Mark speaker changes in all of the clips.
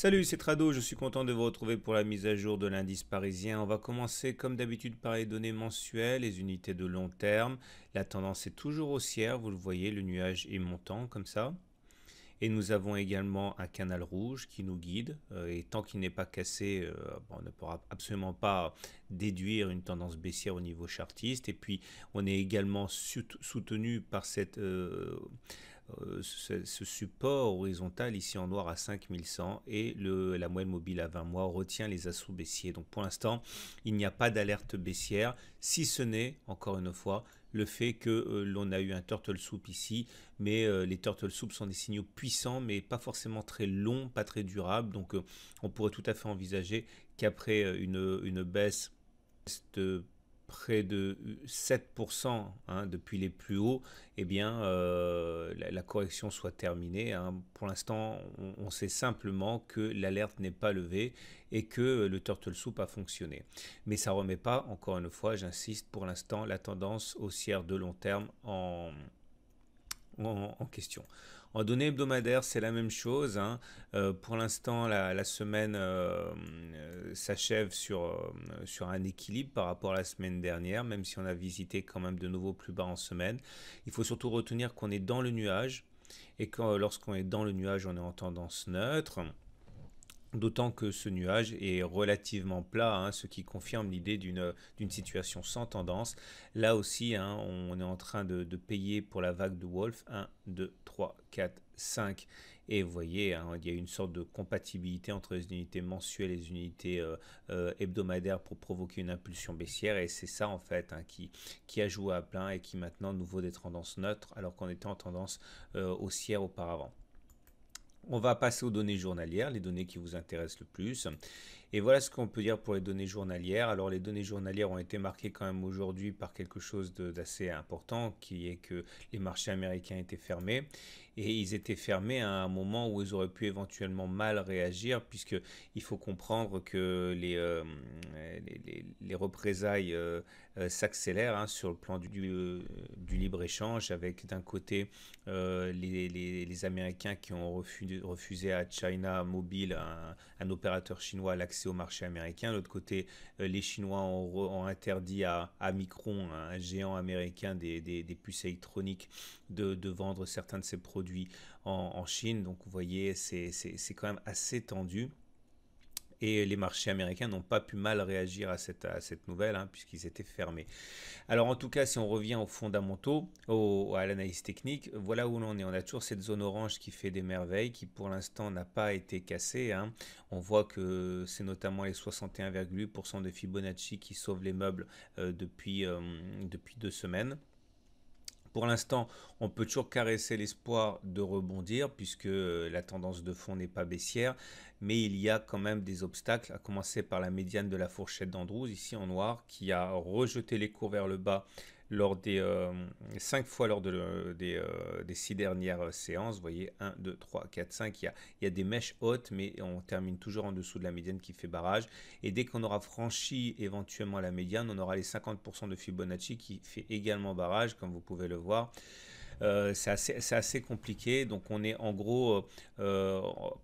Speaker 1: Salut, c'est Trado, je suis content de vous retrouver pour la mise à jour de l'indice parisien. On va commencer comme d'habitude par les données mensuelles, les unités de long terme. La tendance est toujours haussière, vous le voyez, le nuage est montant comme ça. Et nous avons également un canal rouge qui nous guide. Et tant qu'il n'est pas cassé, on ne pourra absolument pas déduire une tendance baissière au niveau chartiste. Et puis, on est également soutenu par ce support horizontal ici en noir à 5100 et la moyenne mobile à 20 mois retient les assauts baissiers. Donc pour l'instant, il n'y a pas d'alerte baissière, si ce n'est, encore une fois, le fait que l'on a eu un turtle soup ici, mais les turtle soups sont des signaux puissants, mais pas forcément très longs, pas très durables. Donc on pourrait tout à fait envisager qu'après une baisse de près de 7% depuis les plus hauts, eh bien, la correction soit terminée. Pour l'instant, on sait simplement que l'alerte n'est pas levée et que le turtle soup a fonctionné. Mais ça ne remet pas, encore une fois, j'insiste, pour l'instant, la tendance haussière de long terme en question. En données hebdomadaires, c'est la même chose. Pour l'instant, la semaine s'achève sur un équilibre par rapport à la semaine dernière, même si on a visité quand même de nouveaux plus bas en semaine. Il faut surtout retenir qu'on est dans le nuage et que lorsqu'on est dans le nuage, on est en tendance neutre. D'autant que ce nuage est relativement plat, ce qui confirme l'idée d'une situation sans tendance. Là aussi, on est en train de payer pour la vague de Wolf. 1, 2, 3, 4, 5. Et vous voyez, il y a une sorte de compatibilité entre les unités mensuelles et les unités hebdomadaires pour provoquer une impulsion baissière. Et c'est ça, en fait, qui a joué à plein et qui maintenant nous vaut des tendances neutres alors qu'on était en tendance haussière auparavant. On va passer aux données journalières, les données qui vous intéressent le plus. Et voilà ce qu'on peut dire pour les données journalières. Alors les données journalières ont été marquées quand même aujourd'hui par quelque chose d'assez important, qui est que les marchés américains étaient fermés. Et ils étaient fermés à un moment où ils auraient pu éventuellement mal réagir, puisqu'il faut comprendre que les représailles s'accélèrent sur le plan du libre-échange, avec d'un côté les Américains qui ont refusé à China Mobile, un opérateur chinois, l'accès au marché américain. De l'autre côté, les Chinois ont interdit à Micron, un géant américain des puces électroniques, de vendre certains de ses produits en Chine. Donc vous voyez, c'est quand même assez tendu. Et les marchés américains n'ont pas pu mal réagir à cette nouvelle, puisqu'ils étaient fermés. Alors en tout cas, si on revient aux fondamentaux, à l'analyse technique, voilà où l'on est. On a toujours cette zone orange qui fait des merveilles, qui pour l'instant n'a pas été cassée. On voit que c'est notamment les 61,8% de Fibonacci qui sauvent les meubles depuis 2 semaines. Pour l'instant, on peut toujours caresser l'espoir de rebondir puisque la tendance de fond n'est pas baissière, mais il y a quand même des obstacles, à commencer par la médiane de la fourchette d'Andrews, ici en noir, qui a rejeté les cours vers le bas lors des 5 fois lors des 6 dernières séances. Vous voyez, 1, 2, 3, 4, 5, il y a des mèches hautes, mais on termine toujours en dessous de la médiane qui fait barrage. Et dès qu'on aura franchi éventuellement la médiane, on aura les 50% de Fibonacci qui fait également barrage, comme vous pouvez le voir. C'est assez compliqué, donc on est en gros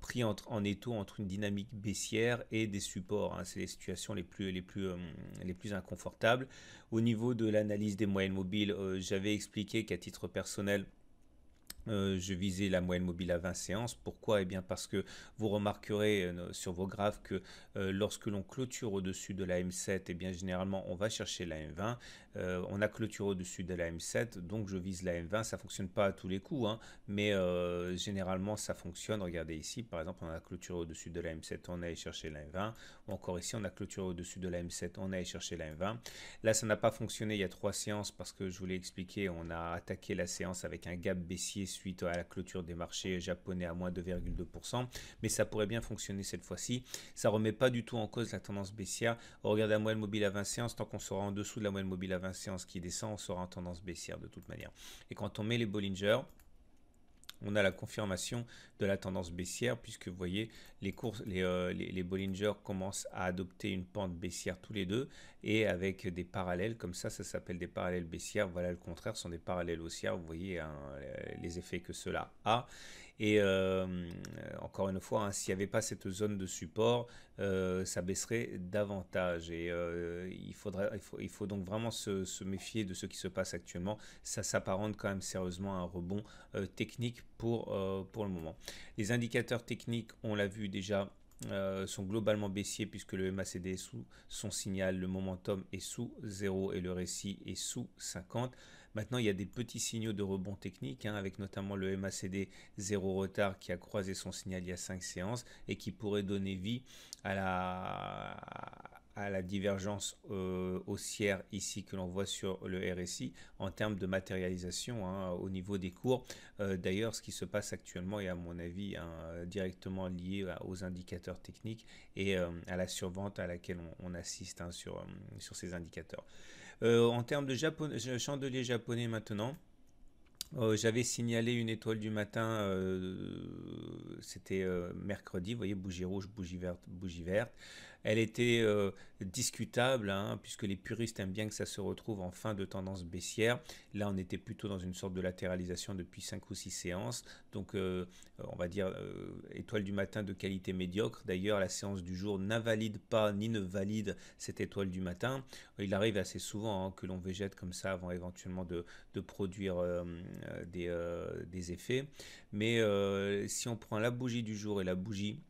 Speaker 1: pris en étau entre une dynamique baissière et des supports. C'est les situations les plus inconfortables. Au niveau de l'analyse des moyennes mobiles, j'avais expliqué qu'à titre personnel, je visais la moyenne mobile à 20 séances. Pourquoi? Eh bien parce que vous remarquerez sur vos graphes que lorsque l'on clôture au-dessus de la M7, eh bien généralement on va chercher la M20. On a clôturé au-dessus de la M7, donc je vise la M20. Ça ne fonctionne pas à tous les coups, mais généralement ça fonctionne. Regardez ici, par exemple, on a clôturé au-dessus de la M7, on a allé chercher la M20. Ou encore ici, on a clôturé au-dessus de la M7, on a allé chercher la M20. Là, ça n'a pas fonctionné il y a 3 séances parce que je vous l'ai expliqué, on a attaqué la séance avec un gap baissier suite à la clôture des marchés japonais à moins 2,2%, mais ça pourrait bien fonctionner cette fois-ci. Ça ne remet pas du tout en cause la tendance baissière. Regardez la moyenne mobile à 20 séances, tant qu'on sera en dessous de la moyenne mobile à 20 séances qui descend, on sera en tendance baissière de toute manière. Et quand on met les Bollinger, on a la confirmation de la tendance baissière puisque vous voyez les Bollinger commencent à adopter une pente baissière tous les deux. et avec des parallèles comme ça s'appelle des parallèles baissières. Voilà, le contraire sont des parallèles haussières. Vous voyez hein, les effets que cela a. Et encore une fois, hein, s'il n'y avait pas cette zone de support, ça baisserait davantage. Et il faut donc vraiment se méfier de ce qui se passe actuellement. Ça s'apparente quand même sérieusement à un rebond technique pour le moment. Les indicateurs techniques, on l'a vu déjà, sont globalement baissiers puisque le MACD est sous son signal, le momentum est sous 0 et le récit est sous 50. Maintenant, il y a des petits signaux de rebond technique, hein, avec notamment le MACD 0 retard qui a croisé son signal il y a 5 séances et qui pourrait donner vie à la divergence haussière ici que l'on voit sur le RSI en termes de matérialisation hein, au niveau des cours. D'ailleurs, ce qui se passe actuellement est à mon avis hein, directement lié aux indicateurs techniques et à la survente à laquelle on assiste hein, sur ces indicateurs. En termes de chandelier japonais maintenant, j'avais signalé une étoile du matin, c'était mercredi, vous voyez, bougie rouge, bougie verte, bougie verte. Elle était discutable, hein, puisque les puristes aiment bien que ça se retrouve en fin de tendance baissière. Là, on était plutôt dans une sorte de latéralisation depuis 5 ou 6 séances. Donc, on va dire étoile du matin de qualité médiocre. D'ailleurs, la séance du jour n'invalide pas ni ne valide cette étoile du matin. Il arrive assez souvent hein, que l'on végète comme ça avant éventuellement de produire des effets. Mais si on prend la bougie du jour et la bougie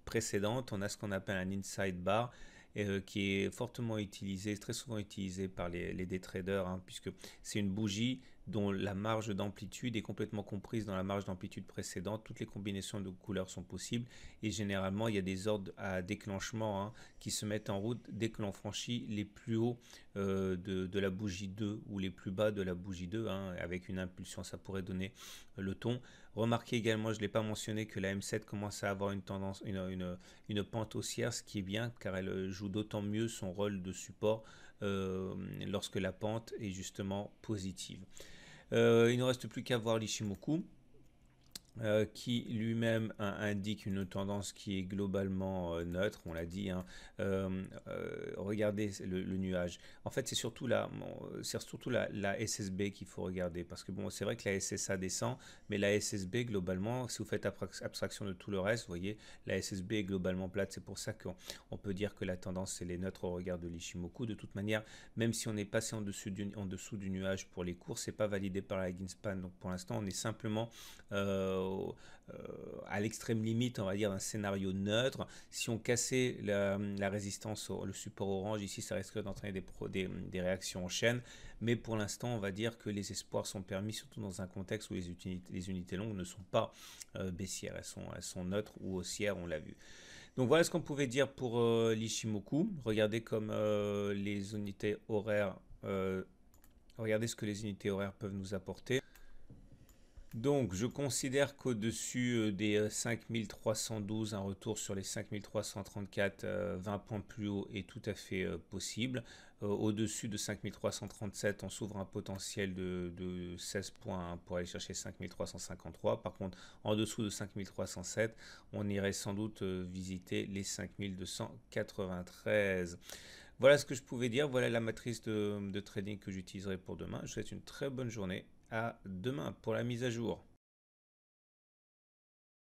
Speaker 1: précédente, on a ce qu'on appelle un inside bar qui est fortement utilisé, très souvent utilisé par les day traders, hein, puisque c'est une bougie dont la marge d'amplitude est complètement comprise dans la marge d'amplitude précédente. Toutes les combinaisons de couleurs sont possibles et généralement il y a des ordres à déclenchement hein, qui se mettent en route dès que l'on franchit les plus hauts de la bougie 2 ou les plus bas de la bougie 2 hein, avec une impulsion, ça pourrait donner le ton. Remarquez également, je ne l'ai pas mentionné, que la M7 commence à avoir une tendance, une pente haussière, ce qui est bien car elle joue d'autant mieux son rôle de support lorsque la pente est justement positive. Il ne reste plus qu'à voir l'Ishimoku. Qui lui-même indique une tendance qui est globalement neutre, on l'a dit. Hein. Regardez le nuage. En fait, c'est surtout la SSB qu'il faut regarder, parce que bon, c'est vrai que la SSA descend, mais la SSB globalement, si vous faites abstraction de tout le reste, vous voyez, la SSB est globalement plate. C'est pour ça qu'on peut dire que la tendance elle est neutre au regard de l'Ishimoku. De toute manière, même si on est passé en dessous du nuage pour les cours, c'est pas validé par la Greenspan. Donc pour l'instant, on est simplement à l'extrême limite, on va dire, d'un scénario neutre. Si on cassait la résistance, le support orange, ici, ça risquerait d'entraîner des réactions en chaîne. Mais pour l'instant, on va dire que les espoirs sont permis, surtout dans un contexte où les unités longues ne sont pas baissières. Elles sont neutres ou haussières, on l'a vu. Donc voilà ce qu'on pouvait dire pour l'Ishimoku. Regardez comme les unités horaires, regardez ce que les unités horaires peuvent nous apporter. Donc, je considère qu'au-dessus des 5312, un retour sur les 5334, 20 points plus haut est tout à fait possible. Au-dessus de 5337, on s'ouvre un potentiel de 16 points hein, pour aller chercher 5353. Par contre, en dessous de 5307, on irait sans doute visiter les 5293. Voilà ce que je pouvais dire. Voilà la matrice de trading que j'utiliserai pour demain. Je vous souhaite une très bonne journée. À demain pour la mise à jour.